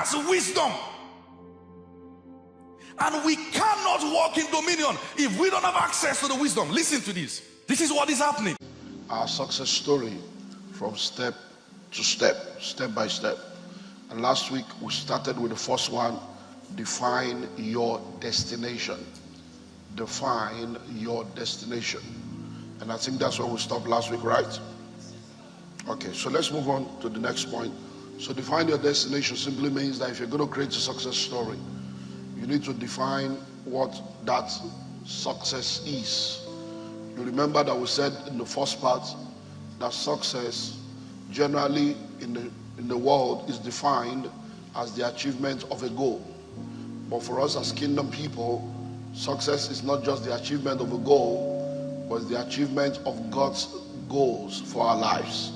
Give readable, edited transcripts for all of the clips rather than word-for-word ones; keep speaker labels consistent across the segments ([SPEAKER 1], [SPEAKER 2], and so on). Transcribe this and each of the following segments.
[SPEAKER 1] has wisdom. And we cannot walk in dominion if we don't have access to the wisdom. Listen to this. This is what is happening.
[SPEAKER 2] Our success story from step to step, step by step. And last week we started with the first one, define your destination. Define your destination. And I think that's where we stopped last week, right? Okay, so let's move on to the next point. So define your destination simply means that if you're going to create a success story, you need to define what that success is. You remember that we said in the first part that success generally in the world is defined as the achievement of a goal. But for us as kingdom people, success is not just the achievement of a goal, but the achievement of God's goals for our lives.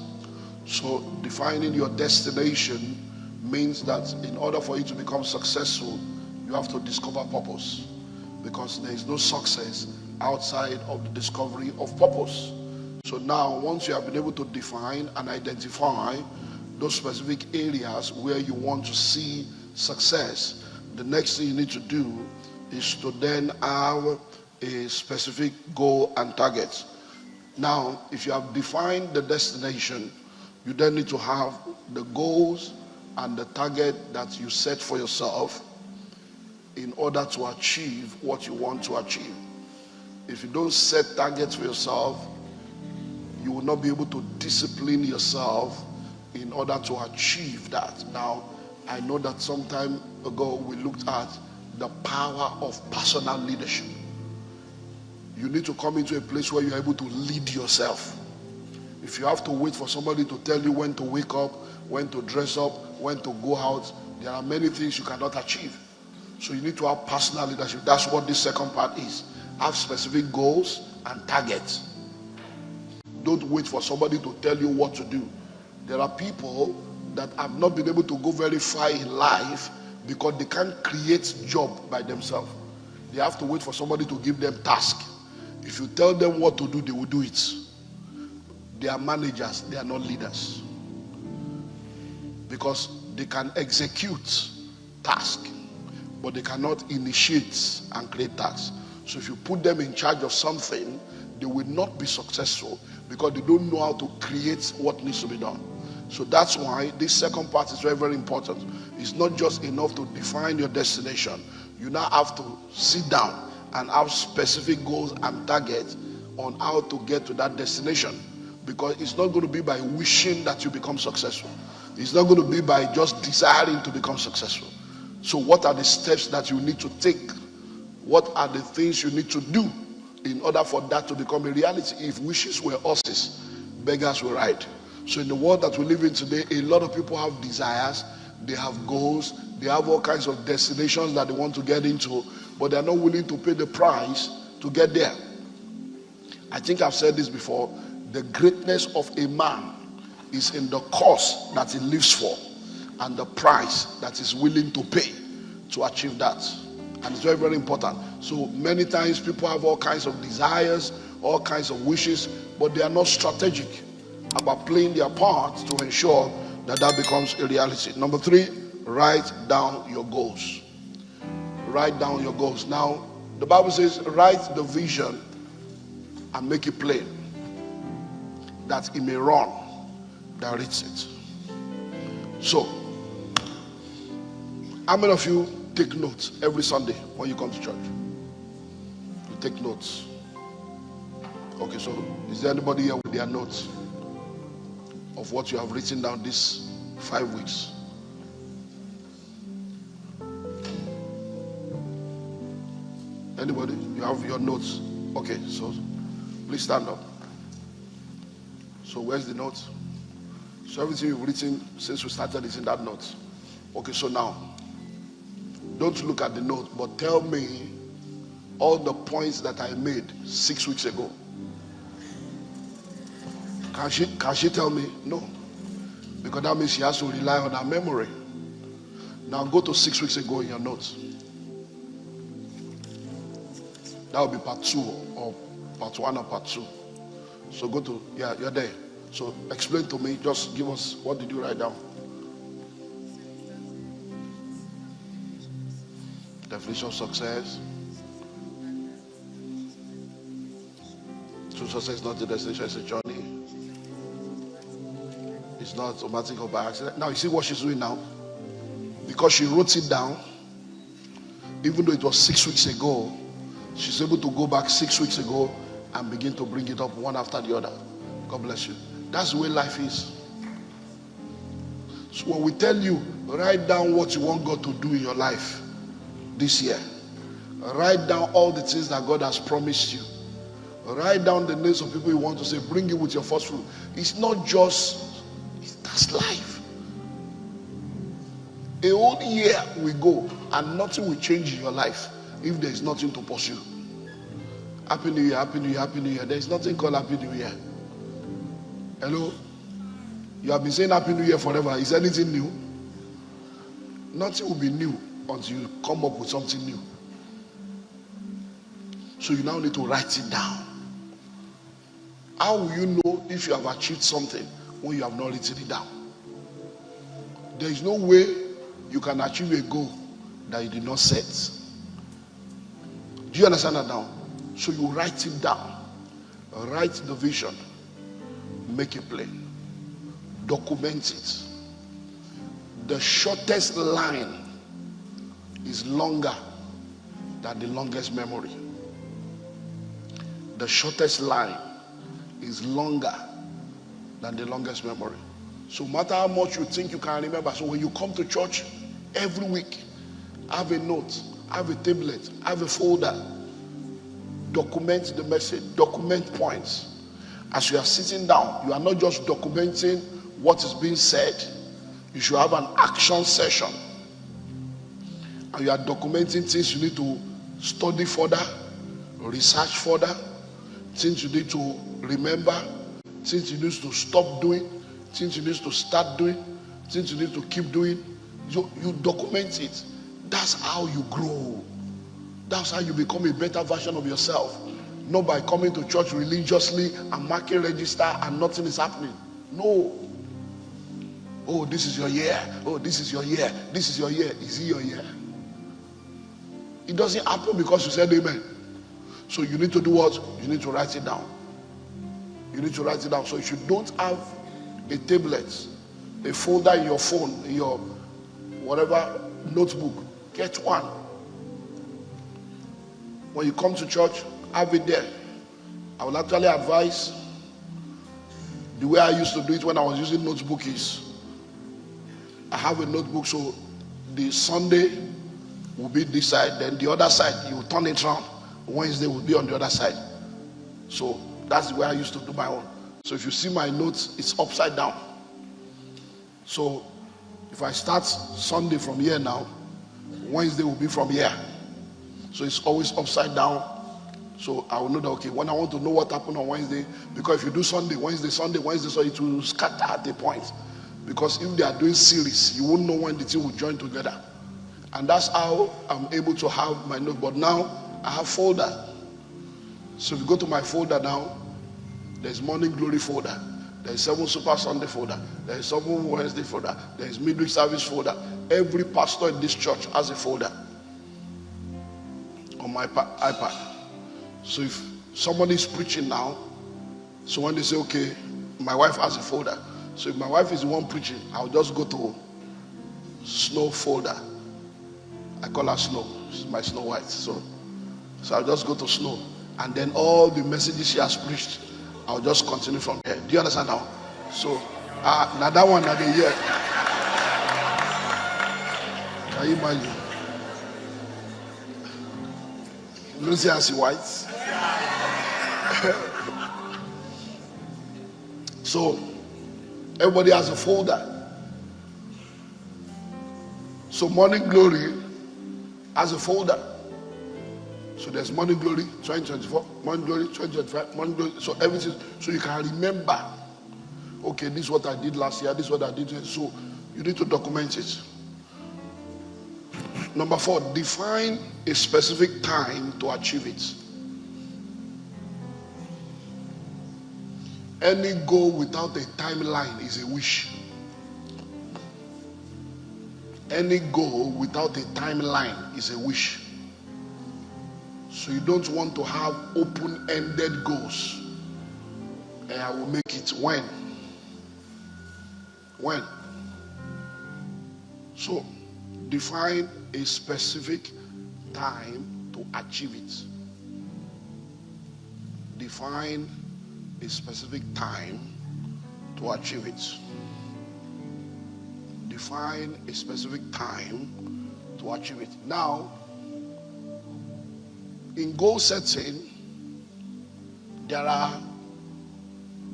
[SPEAKER 2] So defining your destination means that in order for you to become successful, you have to discover purpose, because there is no success outside of the discovery of purpose. So now, once you have been able to define and identify those specific areas where you want to see success, the next thing you need to do is to then have a specific goal and target. Now, if you have defined the destination, you then need to have the goals and the target that you set for yourself in order to achieve what you want to achieve. If you don't set targets for yourself, you will not be able to discipline yourself in order to achieve that. Now, I know that some time ago we looked at the power of personal leadership. You need to come into a place where you're able to lead yourself. If you have to wait for somebody to tell you when to wake up, when to dress up, when to go out, there are many things you cannot achieve. So you need to have personal leadership. That's what this second part is. Have specific goals and targets. Don't wait for somebody to tell you what to do. There are people that have not been able to go very far in life because they can't create job by themselves. They have to wait for somebody to give them task. If you tell them what to do, they will do it. They are managers, they are not leaders. Because they can execute tasks, but they cannot initiate and create tasks. So if you put them in charge of something, they will not be successful because they don't know how to create what needs to be done. So that's why this second part is very, very important. It's not just enough to define your destination. You now have to sit down and have specific goals and targets on how to get to that destination. Because it's not going to be by wishing that you become successful. It's not going to be by just desiring to become successful. So what are the steps that you need to take? What are the things you need to do in order for that to become a reality? If wishes were horses, beggars will ride. So in the world that we live in today, a lot of people have desires, they have goals, they have all kinds of destinations that they want to get into, but they're not willing to pay the price to get there. I think I've said this before, the greatness of a man is in the cause that he lives for and the price that he's willing to pay to achieve that. And it's very, very important. So many times people have all kinds of desires, all kinds of wishes, but they are not strategic about playing their part to ensure that that becomes a reality. Number 3, write down your goals. Write down your goals. Now, the Bible says, write the vision and make it plain, that he may run that reads it. So, how many of you take notes every Sunday when you come to church? You take notes. Okay, so is there anybody here with their notes of what you have written down these 5 weeks? Anybody? You have your notes? Okay, so please stand up. So where's the notes? So everything you've written since we started is in that note. Okay, so now, don't look at the note, but tell me all the points that I made 6 weeks ago. Can she tell me? No. Because that means she has to rely on her memory. Now go to 6 weeks ago in your notes. That will be part 2 or part 1 or part 2. So go to, yeah, you're there. So explain to me, just give us, what did you write down? Definition of success. True success is not the destination, it's a journey. It's not automatic or by accident. Now you see what she's doing now? Because she wrote it down, even though it was 6 weeks ago, she's able to go back 6 weeks ago and begin to bring it up one after the other. God bless you. That's the way life is. So when we tell you, write down what you want God to do in your life this year. Write down all the things that God has promised you. Write down the names of people you want to say, bring it with your first fruit. It's not just, that's life. A whole year will go and nothing will change in your life if there is nothing to pursue. Happy New Year, Happy New Year, Happy New Year. There is nothing called Happy New Year. Hello? You have been saying Happy New Year forever. Is anything new? Nothing will be new until you come up with something new. So you now need to write it down. How will you know if you have achieved something when you have not written it down? There is no way you can achieve a goal that you did not set. Do you understand that now? So you write it down. Write the vision. Make it plain. Document it. The shortest line is longer than the longest memory. The shortest line is longer than the longest memory. So no matter how much you think you can remember, so when you come to church every week, have a note, have a tablet, have a folder, document the message, document points. As you are sitting down, you are not just documenting what is being said. You should have an action session. And you are documenting things you need to study further, research further, things you need to remember, things you need to stop doing, things you need to start doing, things you need to keep doing. You document it. That's how you grow. That's how you become a better version of yourself. Not by coming to church religiously and marking register and nothing is happening. No. Oh, this is your year. Oh, this is your year. This is your year. Is it your year? It doesn't happen because you said amen. So you need to do what? You need to write it down. You need to write it down. So if you don't have a tablet, a folder in your phone, in your whatever notebook, get one. When you come to church, have it there. I will actually advise, the way I used to do it when I was using notebook is, I have a notebook, so the Sunday will be this side, then the other side, you turn it around. Wednesday will be on the other side. So that's the way I used to do my own. So if you see my notes, it's upside down. So if I start Sunday from here now, Wednesday will be from here. So it's always upside down. So I will know that, okay, when I want to know what happened on Wednesday, because if you do Sunday, Wednesday, Sunday, Wednesday, so it will scatter at a point. Because if they are doing series, you won't know when the two will join together. And that's how I'm able to have my note. But now I have folder. So if you go to my folder now, there's Morning Glory folder. There's 7 Super Sunday folder. There's 7 Wednesday folder. There's Midweek Service folder. Every pastor in this church has a folder on my iPad. So if somebody is preaching now, so when they say, okay, my wife has a folder. So if my wife is the one preaching, I'll just go to Snow folder. I call her Snow. She's my Snow White. So I'll just go to Snow. And then all the messages she has preached, I'll just continue from there. Do you understand now? So now that one, now the year. Can you imagine? Lucy and see White. So everybody has a folder. So Morning Glory has a folder. So there's Morning Glory 2024, Morning Glory 2025, Morning Glory. So everything, so you can remember. Okay, this is what I did last year. This is what I did. So you need to document it. Number 4, define a specific time to achieve it. Any goal without a timeline is a wish. Any goal without a timeline is a wish. So you don't want to have open-ended goals. And I will make it when? When? So define a specific time to achieve it. Define a specific time to achieve it. Define a specific time to achieve it. Now, in goal setting, there are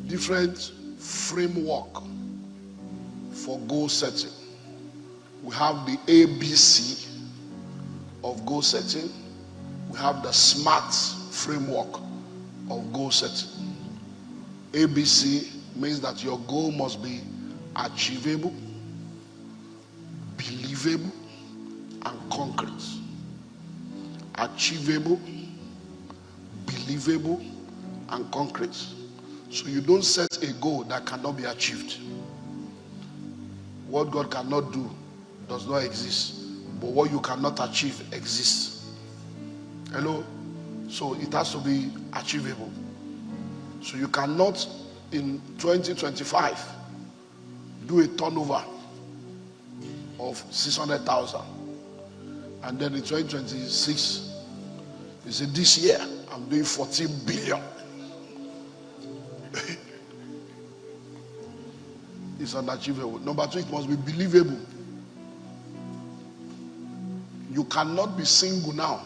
[SPEAKER 2] different framework for goal setting. We have the ABC of goal setting. We have the SMART framework of goal setting. ABC means that your goal must be achievable, believable, and concrete. Achievable, believable, and concrete. So you don't set a goal that cannot be achieved. What God cannot do does not exist, but what you cannot achieve exists. Hello? So it has to be achievable. So you cannot in 2025 do a turnover of 600,000, and then in 2026 you say, this year I'm doing 14 billion. It's unachievable. Number two, it must be believable. You cannot be single now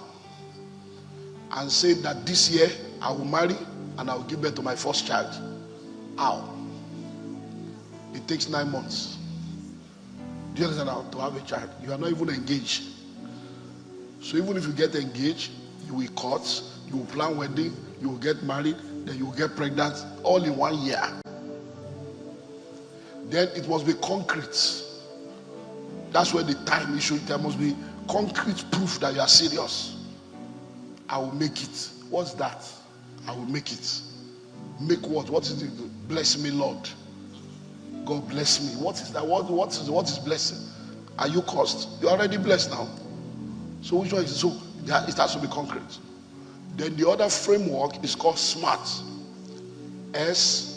[SPEAKER 2] and say that this year I will marry and I will give birth to my first child. How? It takes 9 months. Do you understand how to have a child? You are not even engaged. So even if you get engaged, you will court, you will plan wedding, you will get married, then you will get pregnant all in 1 year. Then it must be concrete. That's where the time issue. There must be concrete proof that you are serious. I will make it. What's that? I will make it. Make what? What is it? Bless me, Lord. God bless me. What is that? What is blessing? Are you cursed? You're already blessed now. So which one is it? So it has to be concrete. Then the other framework is called SMART. S-M-A-R-T.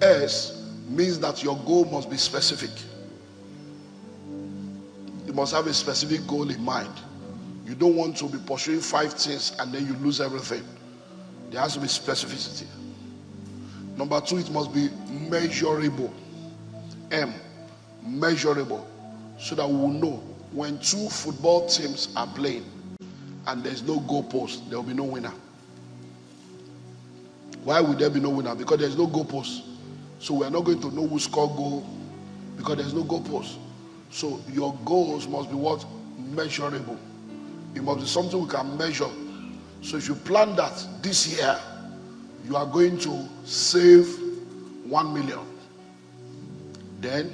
[SPEAKER 2] S means that your goal must be specific. You must have a specific goal in mind. You don't want to be pursuing 5 things and then you lose everything. There has to be specificity. Number 2, it must be measurable. M, measurable. So that we will know when 2 football teams are playing and there's no goal post, there will be no winner. Why would there be no winner? Because there's no goal post. So we are not going to know who scored goal because there's no goal post. So your goals must be what? Measurable. It must be something we can measure. So if you plan that this year you are going to save 1 million, then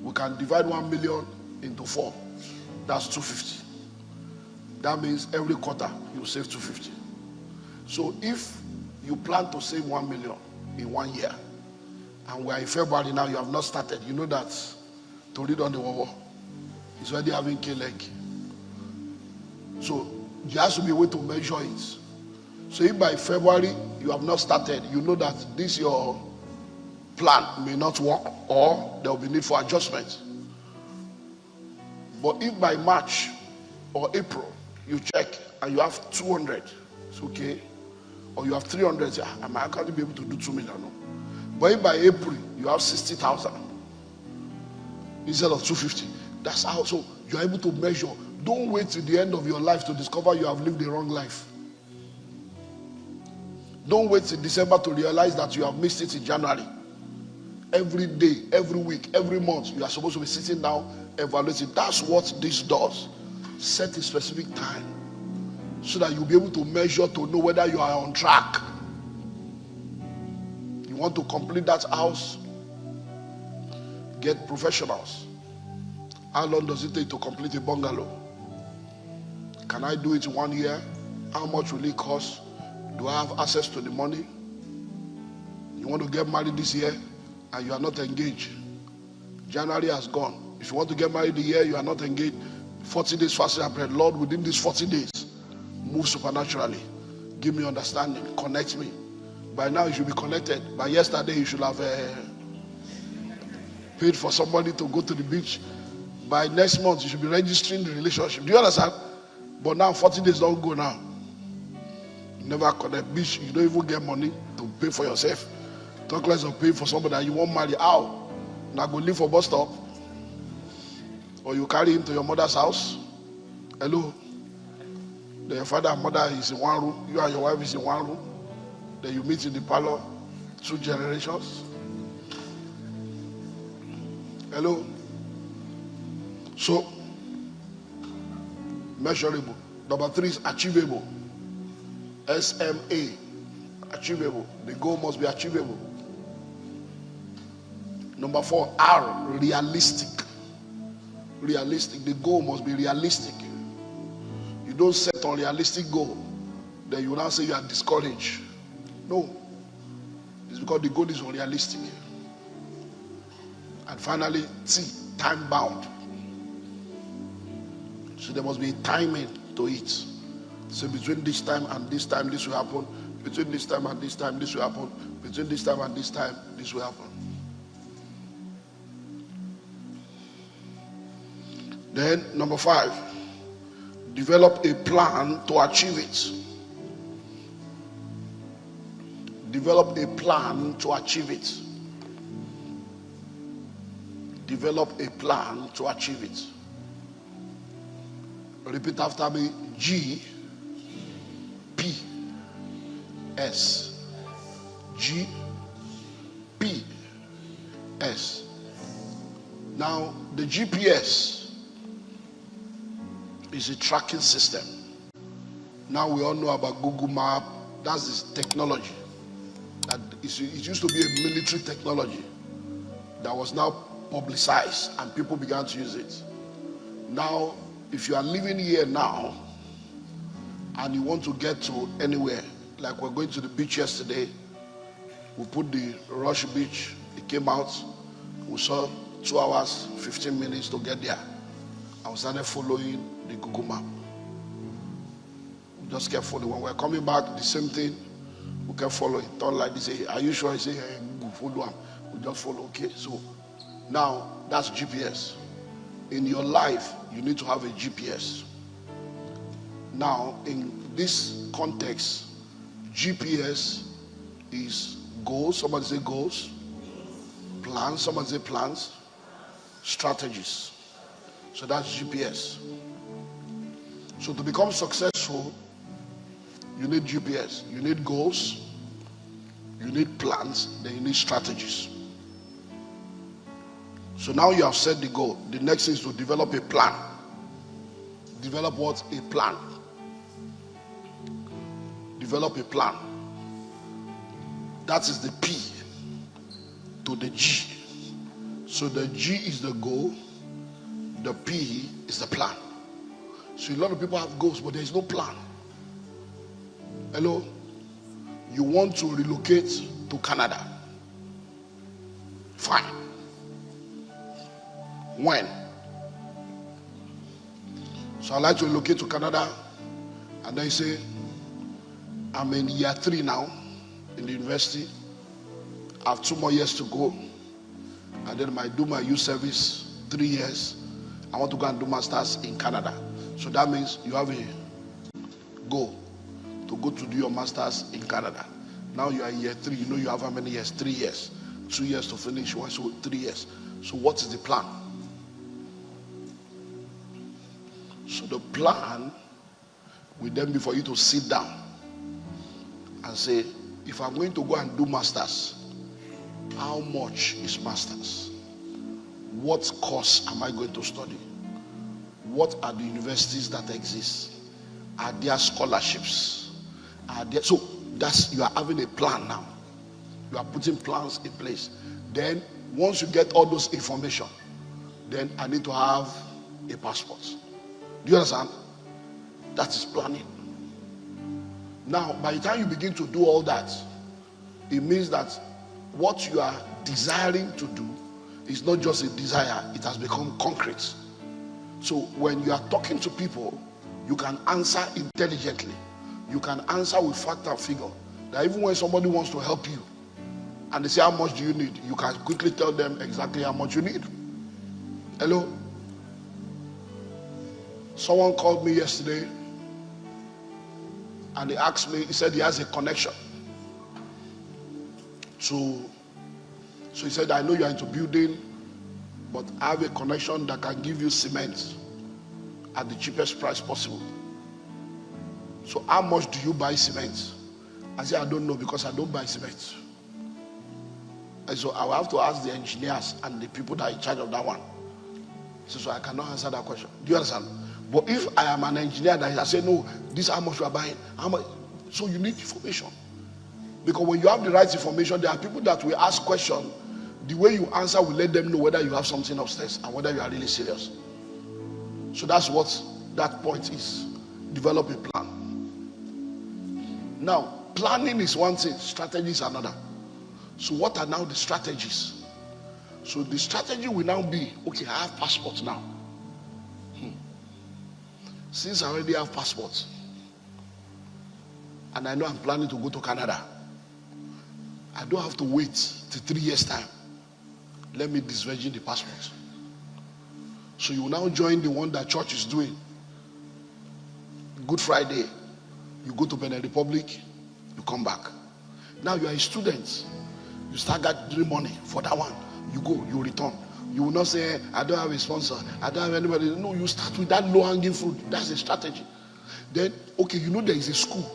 [SPEAKER 2] we can divide 1 million into 4. That's 250. That means every quarter you save 250. So if you plan to save 1 million in 1 year, and we are in February now, you have not started, you know that to read on the wall is already having K-leg. So there has to be a way to measure it. So if by February you have not started, you know that this your plan may not work or there will be need for adjustment. But if by March or April you check and you have 200, it's okay. Or you have 300, I can't be able to do 2 million. No. But if by April you have 60,000 instead of 250, that's how. So you're able to measure. Don't wait till the end of your life to discover you have lived the wrong life. Don't wait till December to realize that you have missed it in January. Every day, every week, every month, you are supposed to be sitting down, evaluating. That's what this does. Set a specific time so that you'll be able to measure to know whether you are on track. You want to complete that house? Get professionals. How long does it take to complete a bungalow? Can I do it in 1 year? How much will it cost? Do I have access to the money? You want to get married this year and you are not engaged? January has gone. If you want to get married the year you are not engaged, 40 days fasting and prayer. Lord, within these 40 days, move supernaturally. Give me understanding. Connect me. By now you should be connected. By yesterday you should have paid for somebody to go to the beach. By next month you should be registering the relationship. Do you understand? But now 40 days don't go now. You never connect. Beach, you don't even get money to pay for yourself. Talk less of pay for somebody that you won't marry. How? Now go live for bus stop. Or you carry him to your mother's house. Hello? Then your father and mother is in one room. You and your wife is in one room. Then you meet in the parlor. 2 generations. Hello? So, measurable. Number 3 is achievable. SMA. Achievable. The goal must be achievable. Number 4, R. Realistic. Realistic. The goal must be realistic. You don't set unrealistic goal, then you will now say you are discouraged. No. It's because the goal is unrealistic. And finally, T. Time bound. So there must be a timing to it. So between this time and this time, this will happen. Between this time and this time, this will happen. Between this time and this time, this will happen. Then, number 5, develop a plan to achieve it. Develop a plan to achieve it. Develop a plan to achieve it. Repeat after me. G, P, S. G, P, S. Now, the GPS is a tracking system. Now we all know about Google Map. That's this technology. It used to be a military technology that was now publicized and people began to use it. Now, if you are living here now and you want to get to anywhere, like we're going to the beach yesterday, we put the Rush Beach, it came out, we saw 2 hours, 15 minutes to get there. I was started following the Google Map. We just kept following. When we're coming back, the same thing, we kept following. Turn like this, say, are you sure? I say, hey, Google, follow him. We just follow, okay? So now that's GPS. In your life, you need to have a GPS. Now, in this context, GPS is goals. Somebody say goals. Plans. Somebody say plans. Strategies. So that's GPS. So to become successful, you need GPS. You need goals. You need plans. Then you need strategies. So now you have set the goal. The next is to develop a plan. Develop what? A plan. Develop a plan. That is the P to the G. So the G is the goal. The P is the plan. So a lot of people have goals, but there is no plan. Hello? You want to relocate to Canada. Fine. When? So I'd like to relocate to Canada. And then you say, I'm in year 3 now in the university. I have 2 more years to go. And then I do my youth service, 3 years. I want to go and do masters in Canada. So that means you have a goal to go to do your masters in Canada. Now you are in year 3. You know you have how many years? 3 years. 2 years to finish. So 3 years. So what is the plan? So the plan will then be for you to sit down and say, if I'm going to go and do masters, how much is masters? What course am I going to study? What are the universities that exist? Are there scholarships? Are there, so that's, you are having a plan now. You are putting plans in place. Then once you get all those information, then I need to have a passport. Do you understand? That is planning. Now, by the time you begin to do all that, it means that what you are desiring to do It's not just a desire, it has become concrete. So when you are talking to people, you can answer intelligently. You can answer with fact and figure. That even when somebody wants to help you and they say, how much do you need? You can quickly tell them exactly how much you need. Hello? Someone called me yesterday and he asked me, he said he has a connection. So he said, I know you are into building, but I have a connection that can give you cement at the cheapest price possible. So how much do you buy cement? I said, I don't know, because I don't buy cement. And so I will have to ask the engineers and the people that are in charge of that one. So I cannot answer that question. Do you understand? But if I am an engineer that I say, no, this is how much you are buying, how much? So you need information. Because when you have the right information, there are people that will ask questions. The way you answer will let them know whether you have something upstairs and whether you are really serious. So that's what that point is. Develop a plan. Now, planning is one thing, strategy is another. So what are now the strategies? So the strategy will now be, okay, I have passport now. Since I already have passport, and I know I'm planning to go to Canada, I don't have to wait till 3 years' time. Let me disvirgin the passport. So you now join the one that church is doing. Good Friday, you go to Benin Republic, you come back. Now you are a student. You start gathering money for that one. You go, you return. You will not say, I don't have a sponsor, I don't have anybody. No, you start with that low-hanging fruit. That's a strategy. Then, okay, you know there is a school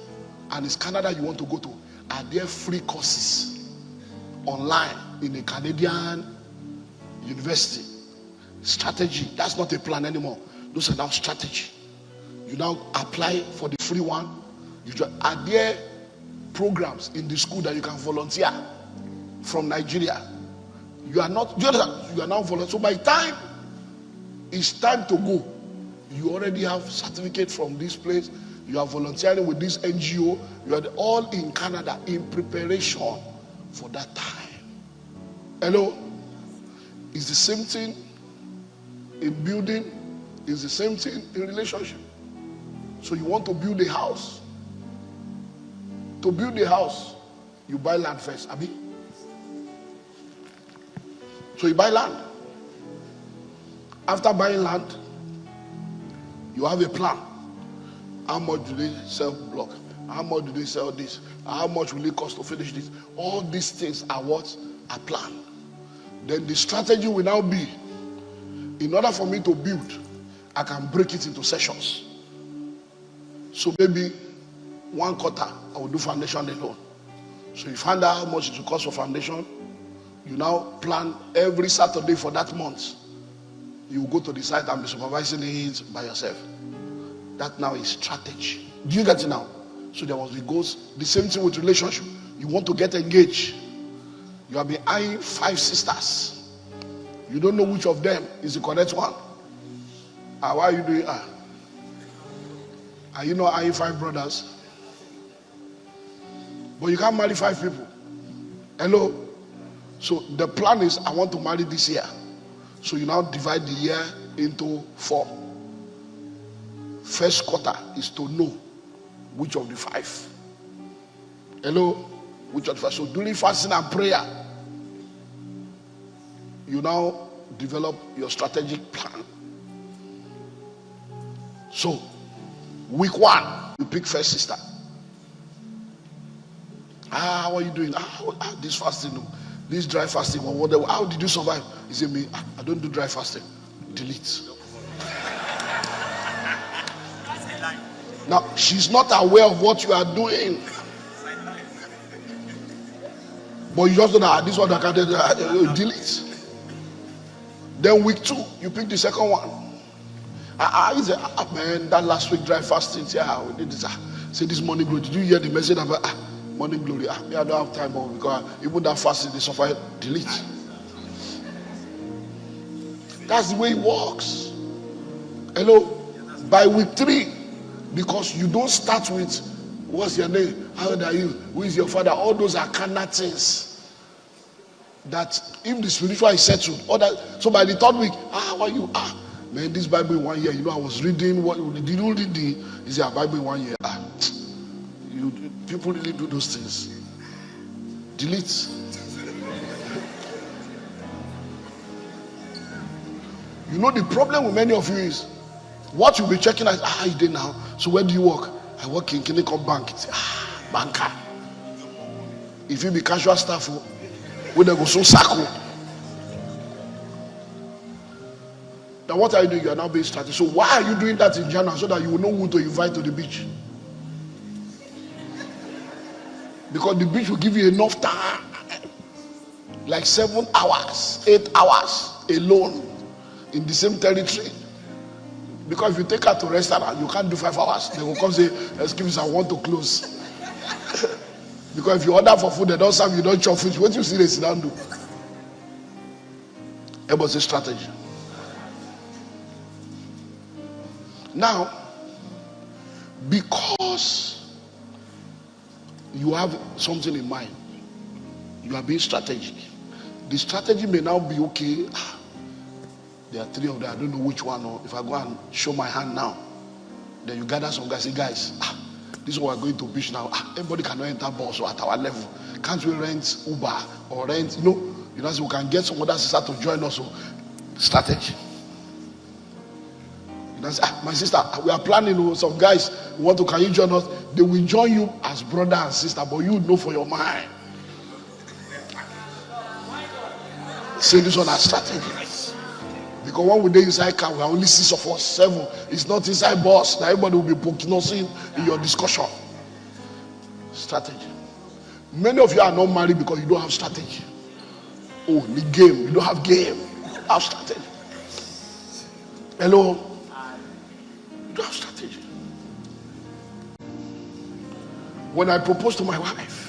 [SPEAKER 2] and it's Canada you want to go to. Are there free courses online in a Canadian university? Strategy. That's not a plan anymore. Those are now strategy. You now apply for the free one. Are there programs in the school that you can volunteer from Nigeria? You are not, you are now volunteering. So by the time it's time to go, you already have certificate from this place. You are volunteering with this NGO. You are all in Canada in preparation for that time. Hello? It's the same thing in building. It's the same thing in relationship. So you want to build a house. To build a house, you buy land first, Abi. So you buy land. After buying land, you have a plan. How much do they sell block? How much do they sell this? How much will it cost to finish this? All these things are what? A plan. Then the strategy will now be, in order for me to build, I can break it into sessions. So maybe 1 quarter, I will do foundation alone. So you find out how much it will cost for foundation. You now plan every Saturday for that month. You go to the site and be supervising it by yourself. That now is strategy. Do you get it now? So there must be goals. The same thing with relationship. You want to get engaged. You have been eyeing 5 sisters. You don't know which of them is the correct one. Why are you doing? Are you not eyeing 5 brothers? But you can't marry 5 people. Hello? So the plan is, I want to marry this year. So you now divide the year into 4. First quarter is to know which of the 5. Hello? Which of the 5? So during fasting and prayer, you now develop your strategic plan. So, week 1, you pick first sister. How are you doing? This fasting, this dry fasting, or whatever. How did you survive? He said, me, I don't do dry fasting. Delete. Now, she's not aware of what you are doing. But you just know that this one I can delete. Then week 2, you pick the second one. He said, man, that last week dry fasting, we did this. Say this morning glory. Did you hear the message about morning glory? I don't have time, because even that fasting, they suffer. Delete. That's the way it works. Hello? By week 3, because you don't start with, what's your name? How old are you? Who is your father? All those are carnal things. that if the spiritual is settled, or that, so by the third week, why you man, this Bible in 1 year, I was reading what did you read is a Bible in 1 year? People really do those things. Delete. The problem with many of you is what you'll be checking is you did now. So where do you work? I work in Clinical Bank. It's banker. If you be casual staff, we they go so circle. Now what are you doing? You are now being strategic. So why are you doing that in January? So that you will know who to invite to the beach. Because the beach will give you enough time. Like 7 hours, 8 hours alone in the same territory. Because if you take her to a restaurant, you can't do 5 hours. They will come say, excuse me, I want to close. Because if you order for food, they don't serve you, don't chop food. What you see they sit down do? It was a strategy. Now, because you have something in mind, you are being strategic. The strategy may now be okay. There are 3 of them. I don't know which one. Or if I go and show my hand now, then you gather some guys. Say, guys, this is what we're going to beach now. Everybody cannot enter bus or at our level. Can't we rent Uber or rent? So we can get some other sister to join us. Strategy. Say, my sister, we are planning. Some guys want to. Can you join us? They will join you as brother and sister, but you know for your mind. Say this one as strategy. Because when we dey inside car, we are only 6 of us, 7. It's not inside bus. Now everybody will be poking us in your discussion. Strategy. Many of you are not married because you don't have strategy. Oh, the game. You don't have game. You have strategy. Hello? You don't have strategy. When I proposed to my wife,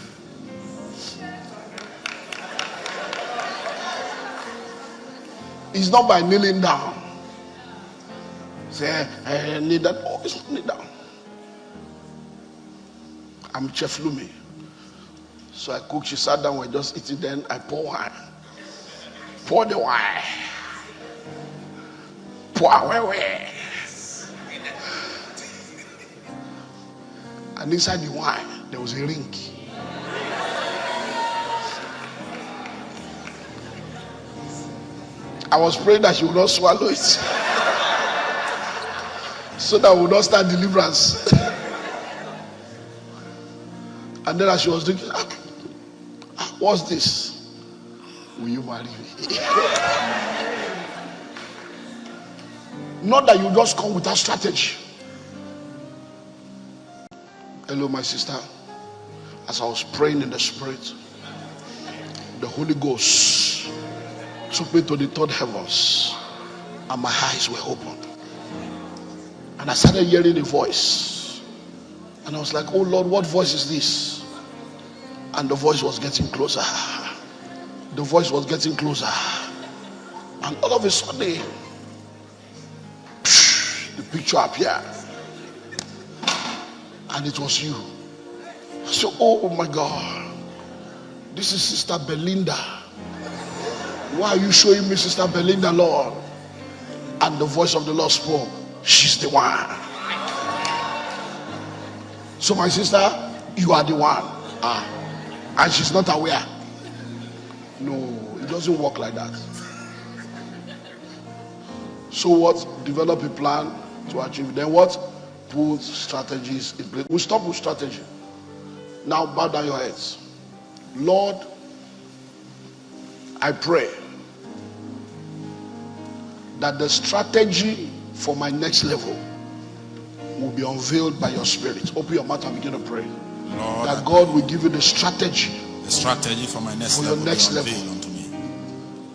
[SPEAKER 2] it's not by kneeling down. Say, kneel down. Oh, it's not kneel down. I'm Chef Lumi. So I cook, she sat down, we're just eating, then I pour wine. Pour the wine. Pour away. And inside the wine, there was a ring. I was praying that she would not swallow it. So that we would not start deliverance. And then as she was thinking, what's this? Will you marry me? Not that you just come with a strategy. Hello, my sister. As I was praying in the spirit, the Holy Ghost took me to the 3rd heavens, and my eyes were open, and I started hearing a voice, and I was like, oh Lord, what voice is this? And the voice was getting closer. The voice was getting closer, and all of a sudden the picture appeared, and it was you. I said, oh my God, this is Sister Belinda. Why are you showing me Sister Belinda, Lord? And the voice of the Lord spoke, she's the one. So my sister, you are the one. And she's not aware. No, it doesn't work like that. So what? Develop a plan to achieve. Then what? Put strategies in place. We'll stop with strategy. Now bow down your heads. Lord, I pray that the strategy for my next level will be unveiled by your spirit. Open your mouth and begin to pray.
[SPEAKER 1] Lord,
[SPEAKER 2] that God will give you the strategy
[SPEAKER 1] for my next
[SPEAKER 2] for
[SPEAKER 1] level,
[SPEAKER 2] your next level.
[SPEAKER 1] Unto me.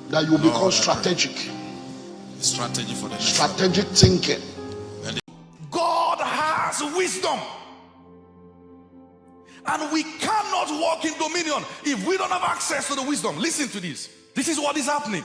[SPEAKER 2] That you will become strategic.
[SPEAKER 1] Strategy for the next
[SPEAKER 2] strategic thinking.
[SPEAKER 1] God has wisdom. And we cannot walk in dominion if we don't have access to the wisdom. Listen to this. This is what is happening.